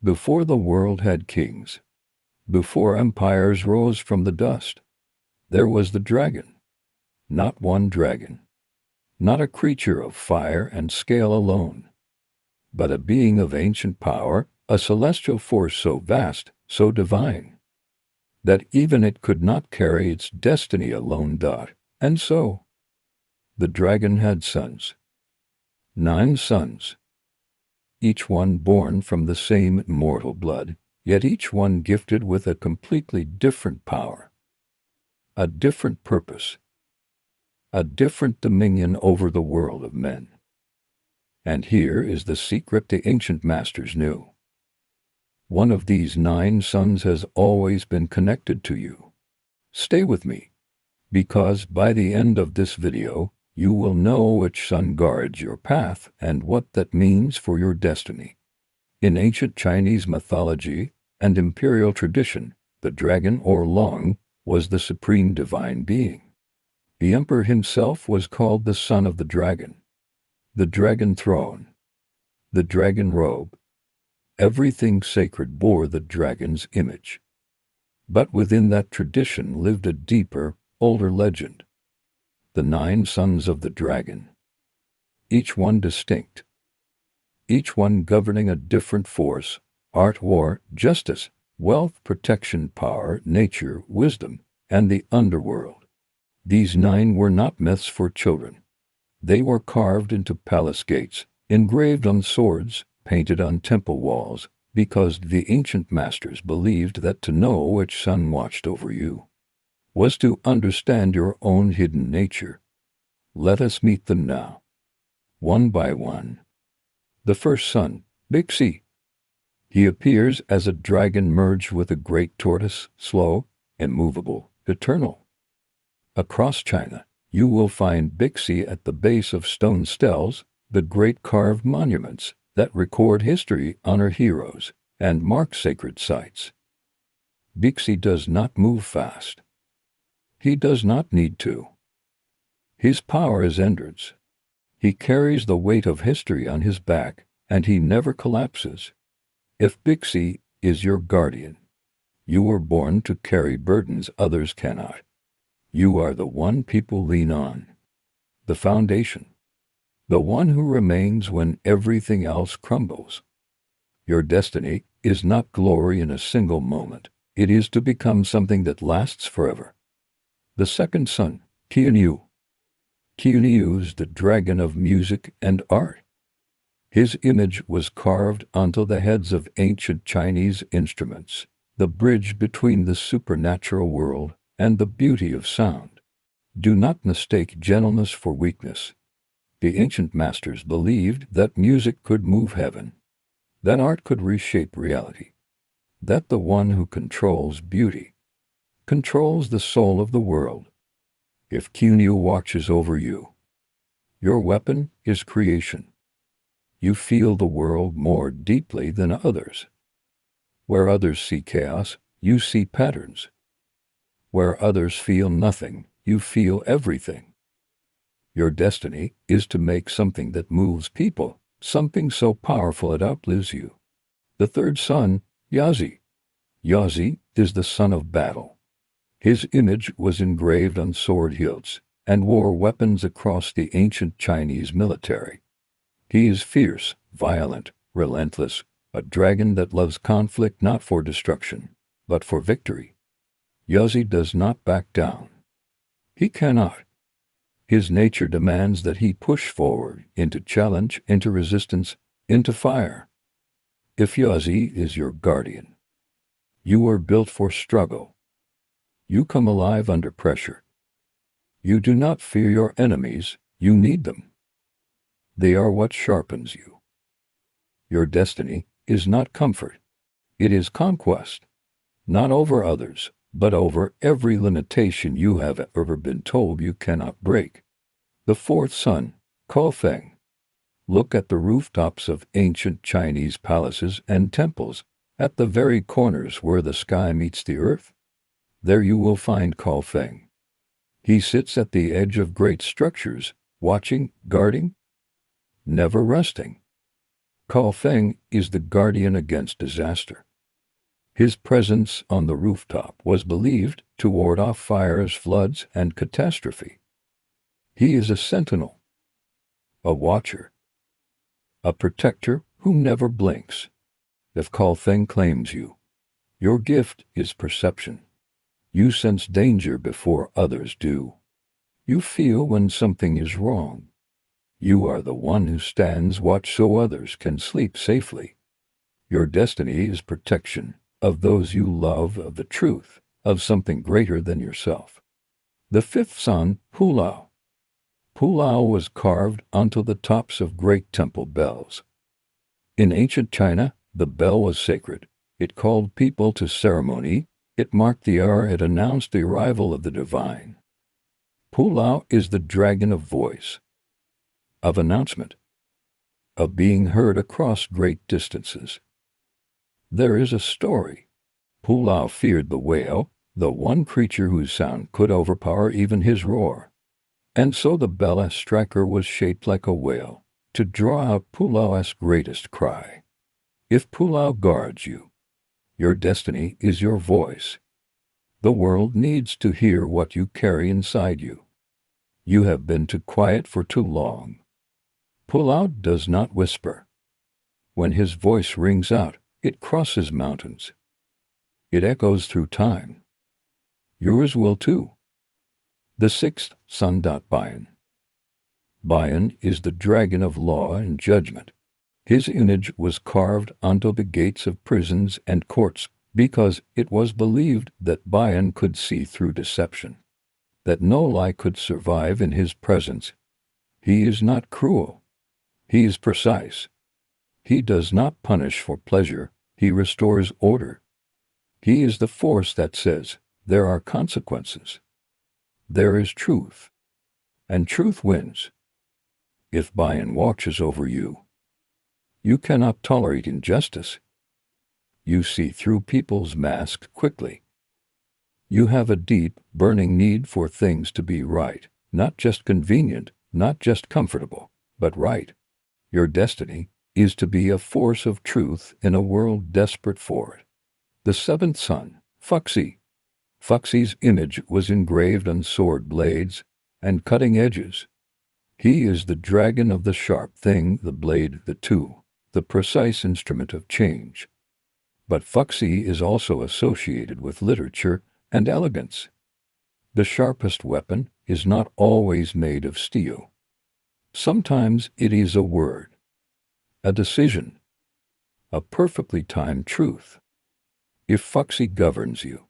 Before the world had kings, before empires rose from the dust, there was the dragon. Not one dragon, not a creature of fire and scale alone, but a being of ancient power, a celestial force so vast, so divine, that even it could not carry its destiny alone. And so, the dragon had sons. 9 sons. Each one born from the same immortal blood, yet each one gifted with a completely different power, a different purpose, a different dominion over the world of men. And here is the secret the ancient masters knew. One of these 9 sons has always been connected to you. Stay with me, because by the end of this video, you will know which son guards your path and what that means for your destiny. In ancient Chinese mythology and imperial tradition, the dragon or Long was the supreme divine being. The emperor himself was called the son of the dragon throne, the dragon robe. Everything sacred bore the dragon's image. But within that tradition lived a deeper, older legend. The 9 sons of the dragon. Each one distinct. Each one governing a different force, art, war, justice, wealth, protection, power, nature, wisdom, and the underworld. These 9 were not myths for children. They were carved into palace gates, engraved on swords, painted on temple walls, because the ancient masters believed that to know which son watched over you was to understand your own hidden nature. Let us meet them now, one by one. The first son, Bixi. He appears as a dragon merged with a great tortoise, slow, immovable, eternal. Across China, you will find Bixi at the base of stone stels, the great carved monuments that record history, honor heroes, and mark sacred sites. Bixi does not move fast. He does not need to. His power is endurance. He carries the weight of history on his back, and he never collapses. If Bixi is your guardian, you were born to carry burdens others cannot. You are the one people lean on, the foundation, the one who remains when everything else crumbles. Your destiny is not glory in a single moment. It is to become something that lasts forever. The second son, Qianyu. Qianyu is the dragon of music and art. His image was carved onto the heads of ancient Chinese instruments, the bridge between the supernatural world and the beauty of sound. Do not mistake gentleness for weakness. The ancient masters believed that music could move heaven, that art could reshape reality, that the one who controls beauty controls the soul of the world. If Qianyu watches over you, your weapon is creation. You feel the world more deeply than others. Where others see chaos, you see patterns. Where others feel nothing, you feel everything. Your destiny is to make something that moves people, something so powerful it outlives you. The third son, Yazi. Yazi is the son of battle. His image was engraved on sword hilts and wore weapons across the ancient Chinese military. He is fierce, violent, relentless, a dragon that loves conflict not for destruction, but for victory. Yazi does not back down. He cannot. His nature demands that he push forward, into challenge, into resistance, into fire. If Yazi is your guardian, you are built for struggle. You come alive under pressure. You do not fear your enemies, you need them. They are what sharpens you. Your destiny is not comfort. It is conquest, not over others, but over every limitation you have ever been told you cannot break. The fourth son, Kaofeng. Look at the rooftops of ancient Chinese palaces and temples, at the very corners where the sky meets the earth. There you will find Kaofeng. He sits at the edge of great structures, watching, guarding, never resting. Feng is the guardian against disaster. His presence on the rooftop was believed to ward off fires, floods, and catastrophe. He is a sentinel, a watcher, a protector who never blinks. If Feng claims you, your gift is perception. You sense danger before others do. You feel when something is wrong. You are the one who stands watch so others can sleep safely. Your destiny is protection of those you love, of the truth, of something greater than yourself. The fifth son, Pulao. Pulao was carved onto the tops of great temple bells. In ancient China, the bell was sacred. It called people to ceremony. It marked the hour. It announced the arrival of the divine. Pulao is the dragon of voice, of announcement, of being heard across great distances. There is a story. Pulao feared the whale, the one creature whose sound could overpower even his roar. And so the bell striker was shaped like a whale, to draw out Pulao's greatest cry. If Pulao guards you, your destiny is your voice. The world needs to hear what you carry inside you. You have been too quiet for too long. Pulao does not whisper. When his voice rings out, it crosses mountains. It echoes through time. Yours will too. The sixth son, Bian. Bian is the dragon of law and judgment. His image was carved onto the gates of prisons and courts because it was believed that Bian could see through deception, that no lie could survive in his presence. He is not cruel. He is precise. He does not punish for pleasure. He restores order. He is the force that says, there are consequences. There is truth. And truth wins. If Bian watches over you, you cannot tolerate injustice. You see through people's masks quickly. You have a deep, burning need for things to be right, not just convenient, not just comfortable, but right. Your destiny is to be a force of truth in a world desperate for it. The seventh son, Fuxi. Fuxi's image was engraved on sword blades and cutting edges. He is the dragon of the sharp thing, the blade, the tool, the precise instrument of change. But Fuxi is also associated with literature and elegance. The sharpest weapon is not always made of steel. Sometimes it is a word, a decision, a perfectly timed truth. If Fuxi governs you,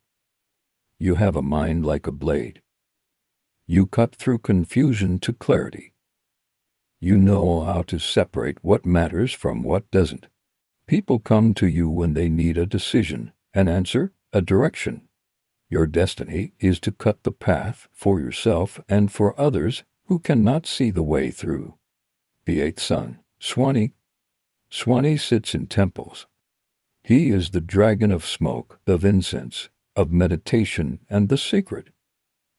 you have a mind like a blade. You cut through confusion to clarity. You know how to separate what matters from what doesn't. People come to you when they need a decision, an answer, a direction. Your destiny is to cut the path for yourself and for others who cannot see the way through. The eighth son, Suanni. Suanni sits in temples. He is the dragon of smoke, of incense, of meditation and the sacred.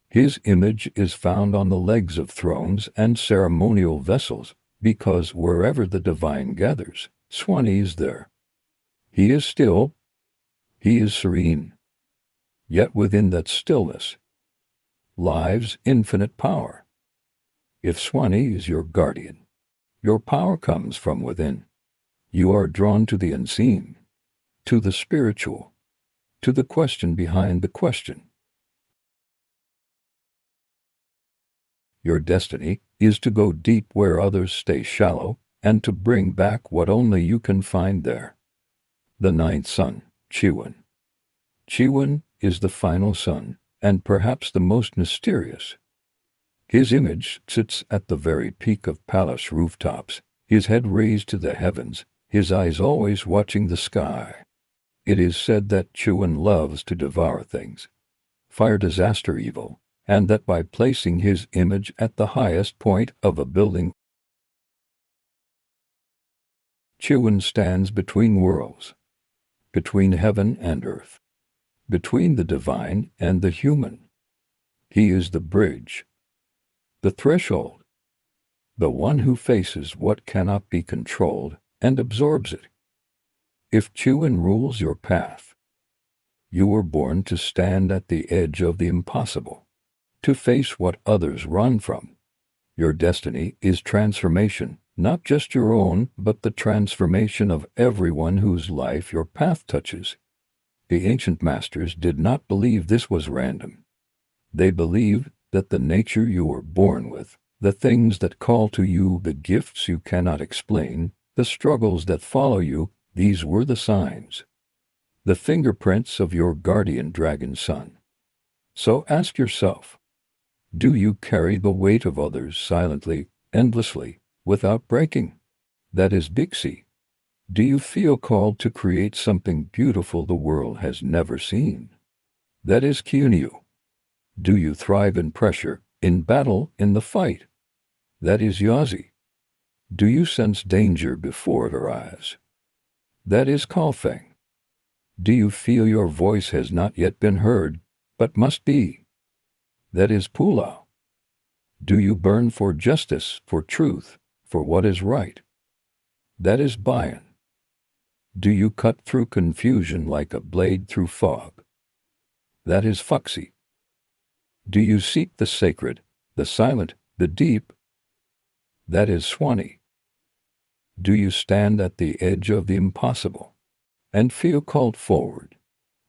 His image is found on the legs of thrones and ceremonial vessels, because wherever the divine gathers, Suanni is there. He is still. He is serene. Yet within that stillness lies infinite power. If Suanni is your guardian, your power comes from within. You are drawn to the unseen, to the spiritual, to the question behind the question. Your destiny is to go deep where others stay shallow, and to bring back what only you can find there. The ninth son, Chiwen. Chiwen is the final son, and perhaps the most mysterious. His image sits at the very peak of palace rooftops, his head raised to the heavens, his eyes always watching the sky. It is said that Chiwen loves to devour things, fire, disaster, evil, and that by placing his image at the highest point of a building, Chiwen stands between worlds, between heaven and earth, between the divine and the human. He is the bridge, the threshold, the one who faces what cannot be controlled and absorbs it. If Chiwen rules your path, you were born to stand at the edge of the impossible, to face what others run from. Your destiny is transformation, not just your own, but the transformation of everyone whose life your path touches. The ancient masters did not believe this was random. They believed that the nature you were born with, the things that call to you, the gifts you cannot explain, the struggles that follow you, these were the signs, the fingerprints of your guardian dragon son. So ask yourself, do you carry the weight of others silently, endlessly, without breaking? That is Bixi. Do you feel called to create something beautiful the world has never seen? That is Kyunyu. Do you thrive in pressure, in battle, in the fight? That is Yazi. Do you sense danger before it arrives? That is Kalfeng. Do you feel your voice has not yet been heard, but must be? That is Pulao. Do you burn for justice, for truth, for what is right? That is Bian. Do you cut through confusion like a blade through fog? That is Fuxi. Do you seek the sacred, the silent, the deep? That is Suanni. Do you stand at the edge of the impossible and feel called forward?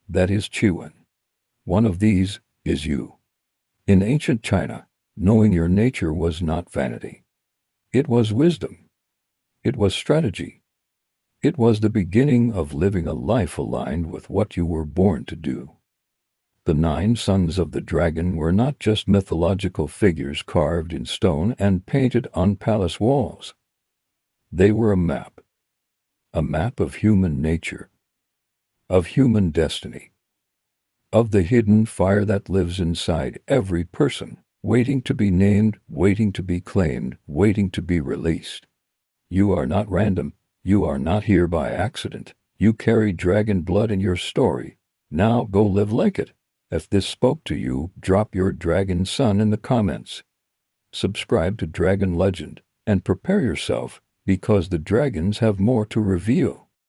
That is Chiwen. One of these is you. In ancient China, knowing your nature was not vanity. It was wisdom. It was strategy. It was the beginning of living a life aligned with what you were born to do. The 9 sons of the dragon were not just mythological figures carved in stone and painted on palace walls. They were a map of human nature, of human destiny, of the hidden fire that lives inside every person, waiting to be named, waiting to be claimed, waiting to be released. You are not random. You are not here by accident. You carry dragon blood in your story. Now go live like it. If this spoke to you, drop your dragon son in the comments. Subscribe to Dragon Legend and prepare yourself, because the dragons have more to reveal.